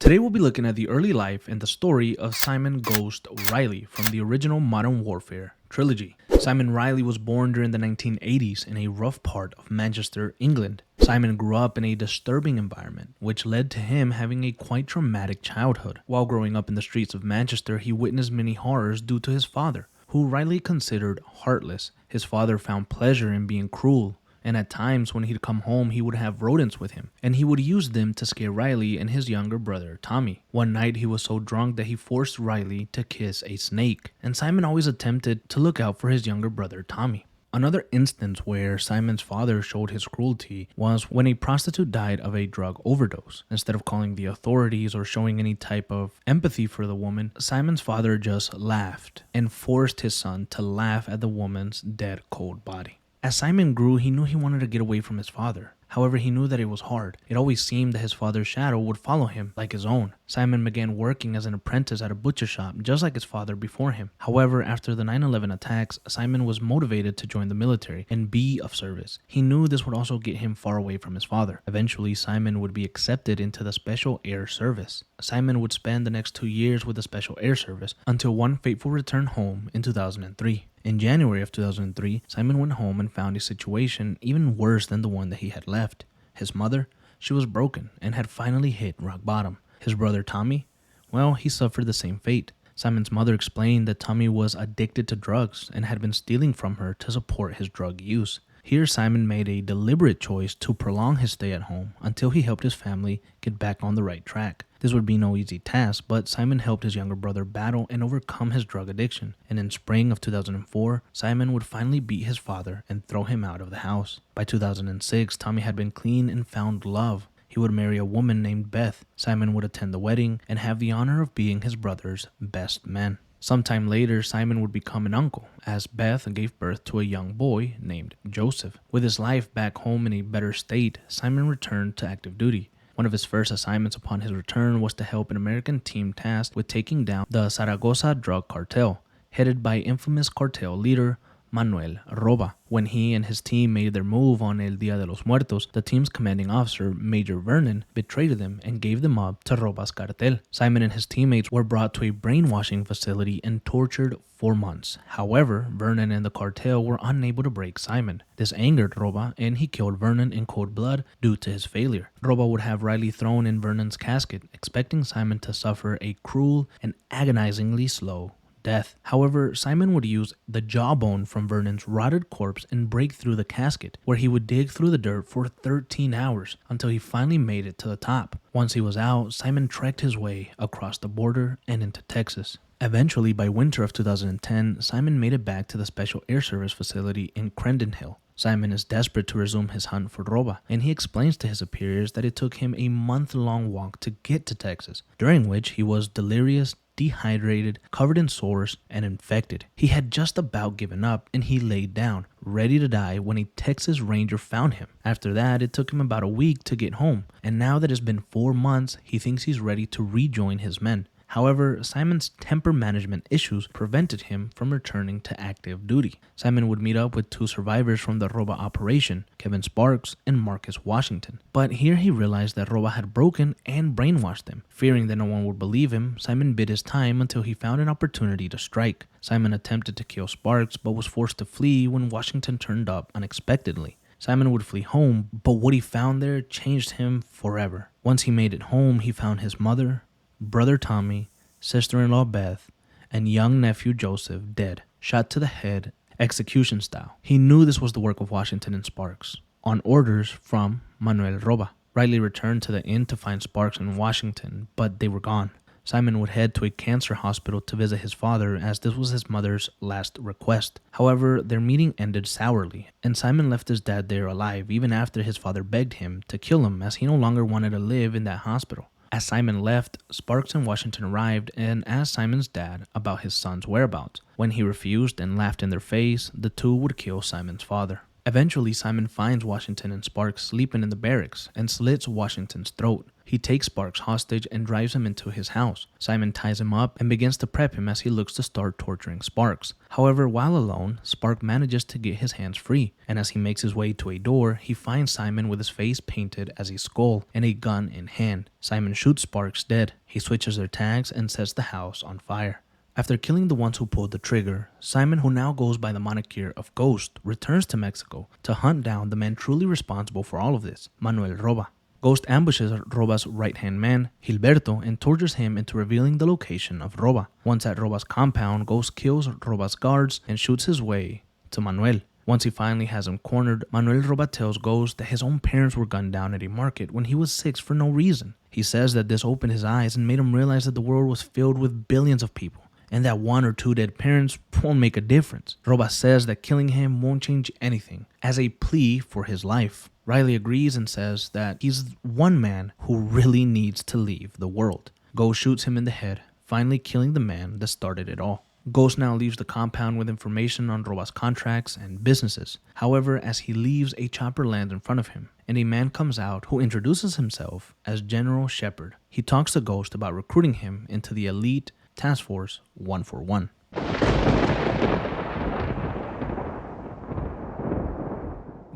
Today we'll be looking at the early life and the story of Simon Ghost Riley from the original Modern Warfare trilogy. Simon Riley was born during the 1980s in a rough part of Manchester, England. Simon grew up in a disturbing environment, which led to him having a quite traumatic childhood. While growing up in the streets of Manchester, he witnessed many horrors due to his father, who Riley considered heartless. His father found pleasure in being cruel, and at times when he'd come home he would have rodents with him, and he would use them to scare Riley and his younger brother Tommy. One night he was so drunk that he forced Riley to kiss a snake, and Simon always attempted to look out for his younger brother Tommy. Another instance where Simon's father showed his cruelty was when a prostitute died of a drug overdose. Instead of calling the authorities or showing any type of empathy for the woman, Simon's father just laughed and forced his son to laugh at the woman's dead cold body. As Simon grew, he knew he wanted to get away from his father. However, he knew that it was hard. It always seemed that his father's shadow would follow him like his own. Simon began working as an apprentice at a butcher shop, just like his father before him. However, after the 9/11 attacks, Simon was motivated to join the military and be of service. He knew this would also get him far away from his father. Eventually, Simon would be accepted into the Special Air Service. Simon would spend the next 2 years with the Special Air Service until one fateful return home in 2003. In January of 2003, Simon went home and found a situation even worse than the one that he had left. His mother, she was broken and had finally hit rock bottom. His brother Tommy, well, he suffered the same fate. Simon's mother explained that Tommy was addicted to drugs and had been stealing from her to support his drug use. Here, Simon made a deliberate choice to prolong his stay at home until he helped his family get back on the right track. This would be no easy task, but Simon helped his younger brother battle and overcome his drug addiction. And in spring of 2004, Simon would finally beat his father and throw him out of the house. By 2006, Tommy had been clean and found love. He would marry a woman named Beth. Simon would attend the wedding and have the honor of being his brother's best man. Sometime later, Simon would become an uncle, as Beth gave birth to a young boy named Joseph. With his life back home in a better state, Simon returned to active duty. One of his first assignments upon his return was to help an American team tasked with taking down the Zaragoza drug cartel, headed by infamous cartel leader Manuel Roba. When he and his team made their move on El Día de los Muertos, the team's commanding officer, Major Vernon, betrayed them and gave them up to Roba's cartel. Simon and his teammates were brought to a brainwashing facility and tortured for months. However, Vernon and the cartel were unable to break Simon. This angered Roba, and he killed Vernon in cold blood due to his failure. Roba would have Riley thrown in Vernon's casket, expecting Simon to suffer a cruel and agonizingly slow death. However, Simon would use the jawbone from Vernon's rotted corpse and break through the casket, where he would dig through the dirt for 13 hours until he finally made it to the top. Once he was out, Simon trekked his way across the border and into Texas. Eventually, by winter of 2010, Simon made it back to the Special Air Service facility in Crendon Hill. Simon is desperate to resume his hunt for Roba, and he explains to his superiors that it took him a month-long walk to get to Texas, during which he was delirious, dehydrated, covered in sores, and infected. He had just about given up, and he laid down, ready to die, when a Texas Ranger found him. After that, it took him about a week to get home, and now that it's been 4 months, he thinks he's ready to rejoin his men. However, Simon's temper management issues prevented him from returning to active duty. Simon would meet up with 2 survivors from the Roba operation, Kevin Sparks and Marcus Washington. But here he realized that Roba had broken and brainwashed them. Fearing that no one would believe him, Simon bid his time until he found an opportunity to strike. Simon attempted to kill Sparks, but was forced to flee when Washington turned up unexpectedly. Simon would flee home, but what he found there changed him forever. Once he made it home, he found his mother, brother Tommy, sister-in-law Beth, and young nephew Joseph dead, shot to the head, execution style. He knew this was the work of Washington and Sparks, on orders from Manuel Roba. Riley returned to the inn to find Sparks and Washington, but they were gone. Simon would head to a cancer hospital to visit his father, as this was his mother's last request. However, their meeting ended sourly, and Simon left his dad there alive even after his father begged him to kill him, as he no longer wanted to live in that hospital. As Simon left, Sparks and Washington arrived and asked Simon's dad about his son's whereabouts. When he refused and laughed in their face, the two would kill Simon's father. Eventually, Simon finds Washington and Sparks sleeping in the barracks and slits Washington's throat. He takes Sparks hostage and drives him into his house. Simon ties him up and begins to prep him as he looks to start torturing Sparks. However, while alone, Spark manages to get his hands free, and as he makes his way to a door, he finds Simon with his face painted as a skull and a gun in hand. Simon shoots Sparks dead. He switches their tags and sets the house on fire. After killing the ones who pulled the trigger, Simon, who now goes by the moniker of Ghost, returns to Mexico to hunt down the man truly responsible for all of this, Manuel Roba. Ghost ambushes Roba's right-hand man, Gilberto, and tortures him into revealing the location of Roba. Once at Roba's compound, Ghost kills Roba's guards and shoots his way to Manuel. Once he finally has him cornered, Manuel Roba tells Ghost that his own parents were gunned down at a market when he was 6 for no reason. He says that this opened his eyes and made him realize that the world was filled with billions of people, and that 1 or 2 dead parents won't make a difference. Roba says that killing him won't change anything, as a plea for his life. Riley agrees and says that he's one man who really needs to leave the world. Ghost shoots him in the head, finally killing the man that started it all. Ghost now leaves the compound with information on Roba's contracts and businesses. However, as he leaves, a chopper lands in front of him, and a man comes out who introduces himself as General Shepard. He talks to Ghost about recruiting him into the elite Task Force 141.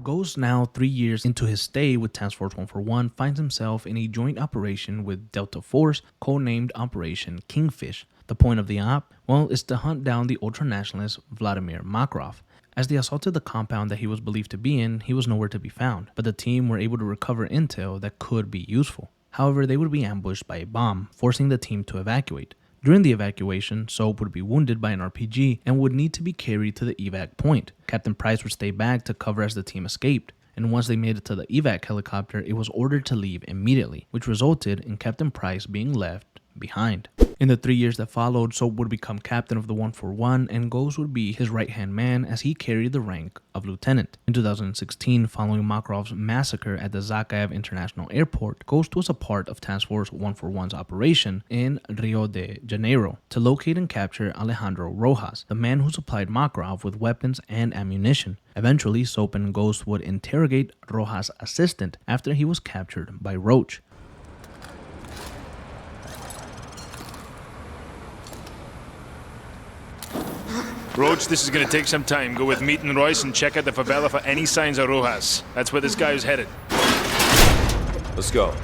Ghost, now 3 years into his stay with Task Force 141, finds himself in a joint operation with Delta Force, codenamed Operation Kingfish. The point of the op, well, is to hunt down the ultranationalist Vladimir Makarov. As they assaulted the compound that he was believed to be in, he was nowhere to be found, but the team were able to recover intel that could be useful. However, they would be ambushed by a bomb, forcing the team to evacuate. During the evacuation, Soap would be wounded by an RPG and would need to be carried to the evac point. Captain Price would stay back to cover as the team escaped, and once they made it to the evac helicopter, it was ordered to leave immediately, which resulted in Captain Price being left behind. In the 3 years that followed, Soap would become captain of the 141, and Ghost would be his right-hand man as he carried the rank of lieutenant. In 2016, following Makarov's massacre at the Zakhaev International Airport, Ghost was a part of Task Force 141's operation in Rio de Janeiro to locate and capture Alejandro Rojas, the man who supplied Makarov with weapons and ammunition. Eventually, Soap and Ghost would interrogate Rojas' assistant after he was captured by Roach. Roach, this is going to take some time. Go with Meat and Royce and check out the favela for any signs of Rojas. That's where this guy is headed. Let's go.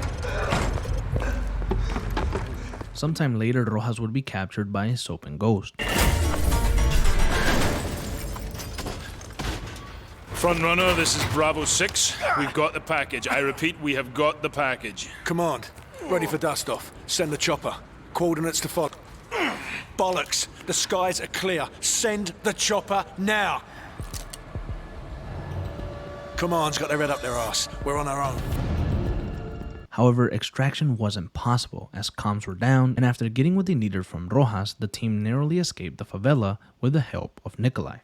Sometime later, Rojas would be captured by Soap and Ghost. Frontrunner, this is Bravo 6. We've got the package. I repeat, we have got the package. Command, ready for dust-off. Send the chopper. Coordinates to FOD. Bollocks! The skies are clear. Send the chopper now! Command's got their head up their ass. We're on our own. However, extraction wasn't possible as comms were down, and after getting what they needed from Rojas, the team narrowly escaped the favela with the help of Nikolai.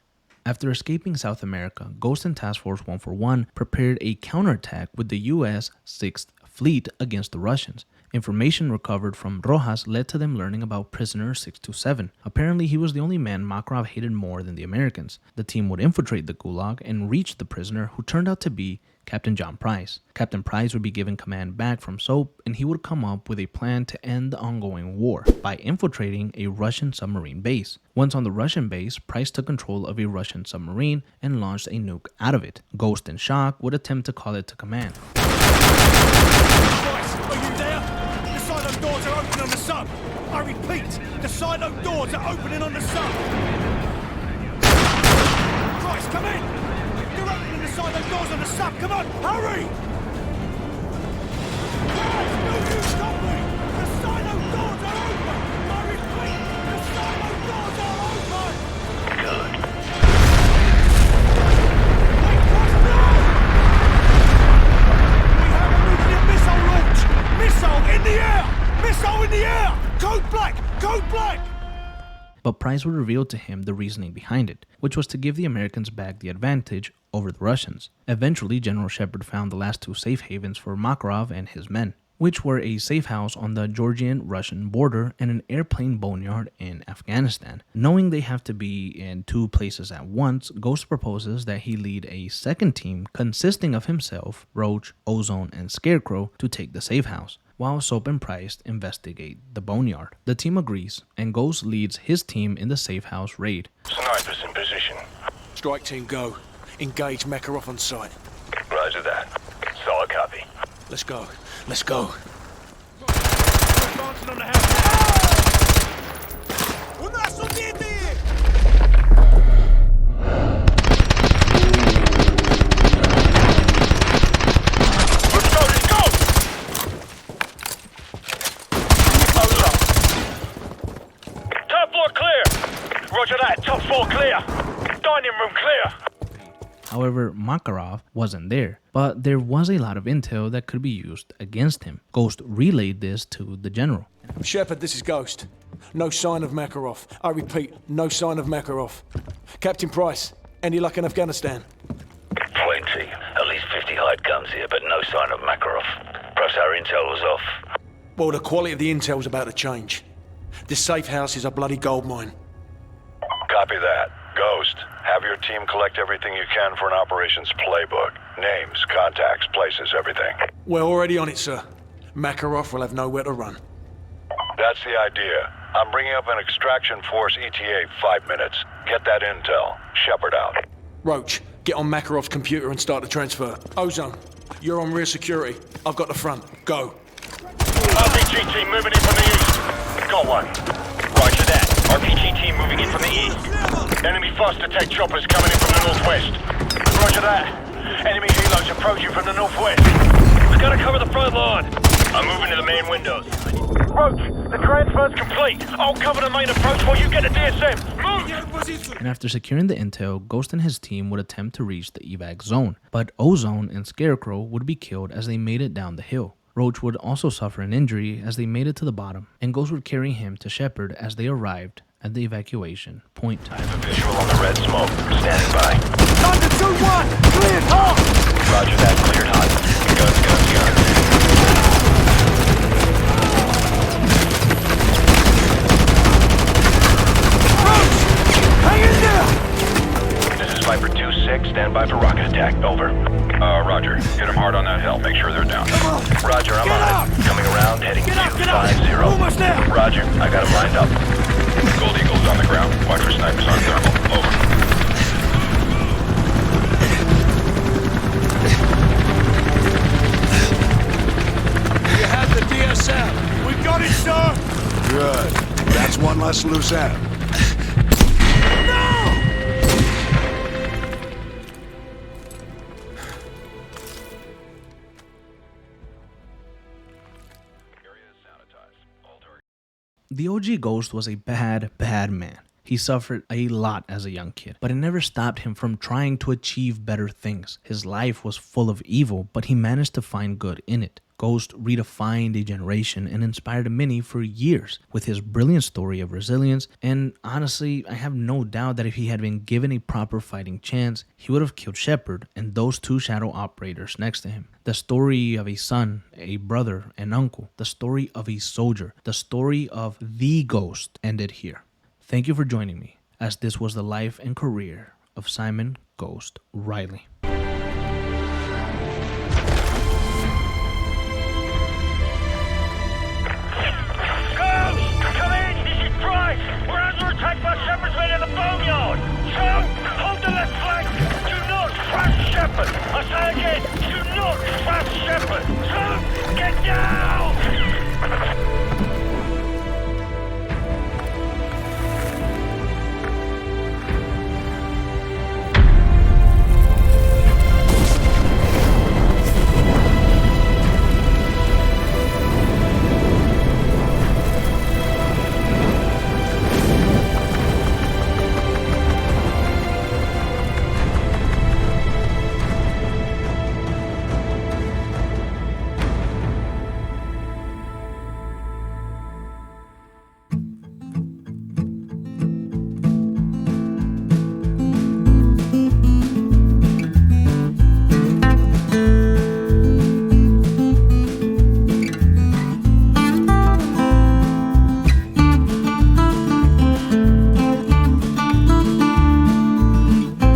After escaping South America, Ghost and Task Force 141 prepared a counterattack with the U.S. 6th Fleet against the Russians. Information recovered from Rojas led to them learning about prisoner 627. Apparently, he was the only man Makarov hated more than the Americans. The team would infiltrate the Gulag and reach the prisoner, who turned out to be Captain John Price. Captain Price would be given command back from Soap, and he would come up with a plan to end the ongoing war by infiltrating a Russian submarine base. Once on the Russian base, Price took control of a Russian submarine and launched a nuke out of it. Ghost, in shock, would attempt to call it to command. Price, are you there? The silo doors are open on the sub. I repeat, the silo doors are opening on the sub. Price, come in! You're opening the silo doors on the sub. Come on, hurry! Price, no, you stop me! The silo doors are open! I repeat, the silo doors are open! Good. Wait, Price, no! We have a nuclear missile launch! Missile in the air! Missile in the air! Code black! Code black! But Price would reveal to him the reasoning behind it, which was to give the Americans back the advantage over the Russians. Eventually, General Shepard found the last 2 safe havens for Makarov and his men, which were a safe house on the Georgian-Russian border and an airplane boneyard in Afghanistan. Knowing they have to be in 2 places at once, Ghost proposes that he lead a second team consisting of himself, Roach, Ozone, and Scarecrow to take the safe house. while Soap and Price investigate the boneyard. The team agrees, and Ghost leads his team in the safe house raid. Snipers in position. Strike team, go. Engage Makarov on site. Roger that. Solid copy. Let's go. Let's go. Advancing on the house. Let's go! Top floor clear! Roger that, top floor clear! Dining room clear! However, Makarov wasn't there, but there was a lot of intel that could be used against him. Ghost relayed this to the general. Shepard, this is Ghost. No sign of Makarov. I repeat, no sign of Makarov. Captain Price, any luck in Afghanistan? Plenty. At least 50 hired guns here, but no sign of Makarov. Perhaps our intel was off. Well, the quality of the intel's about to change. This safe house is a bloody goldmine. Copy that. Ghost, have your team collect everything you can for an operations playbook. Names, contacts, places, everything. We're already on it, sir. Makarov will have nowhere to run. That's the idea. I'm bringing up an extraction force ETA 5 minutes. Get that intel. Shepard out. Roach, get on Makarov's computer and start the transfer. Ozone, you're on rear security. I've got the front. Go. RPG team moving in from the east. Got one. Roger that. RPG team moving in from the east. Enemy fast attack choppers coming in from the northwest. Roger that. Enemy helos approaching from the northwest. We gotta cover the front line. I'm moving to the main windows. Roach, the transfer's complete. I'll cover the main approach while you get the DSM. Move! And after securing the intel, Ghost and his team would attempt to reach the evac zone, but Ozone and Scarecrow would be killed as they made it down the hill. Roach would also suffer an injury as they made it to the bottom, and Ghost would carry him to Shepard as they arrived at the evacuation point. I have a visual on the red smoke. Standing by. Thunder 2-1! Cleared hot! Roger that. Cleared hot. Guns, guns, guns. Hang in there! This is Viper 2-6. Stand by for rocket attack. Over. Roger. Hit them hard on that hill. Make sure they're down. Roger, I'm on it. Coming around, heading 250. Almost there! Roger, I got him lined up. Gold Eagle's on the ground. Watch for snipers on thermal. Over. You have the DSM. We got it, sir! Good. That's one less loose end. The OG Ghost was a bad man. He suffered a lot as a young kid, but it never stopped him from trying to achieve better things. His life was full of evil, but he managed to find good in it. Ghost redefined a generation and inspired many for years with his brilliant story of resilience, and honestly, I have no doubt that if he had been given a proper fighting chance, he would have killed Shepard and those two shadow operators next to him. The story of a son, a brother, an uncle, the story of a soldier, the story of the Ghost ended here. Thank you for joining me, as this was the life and career of Simon Ghost Riley.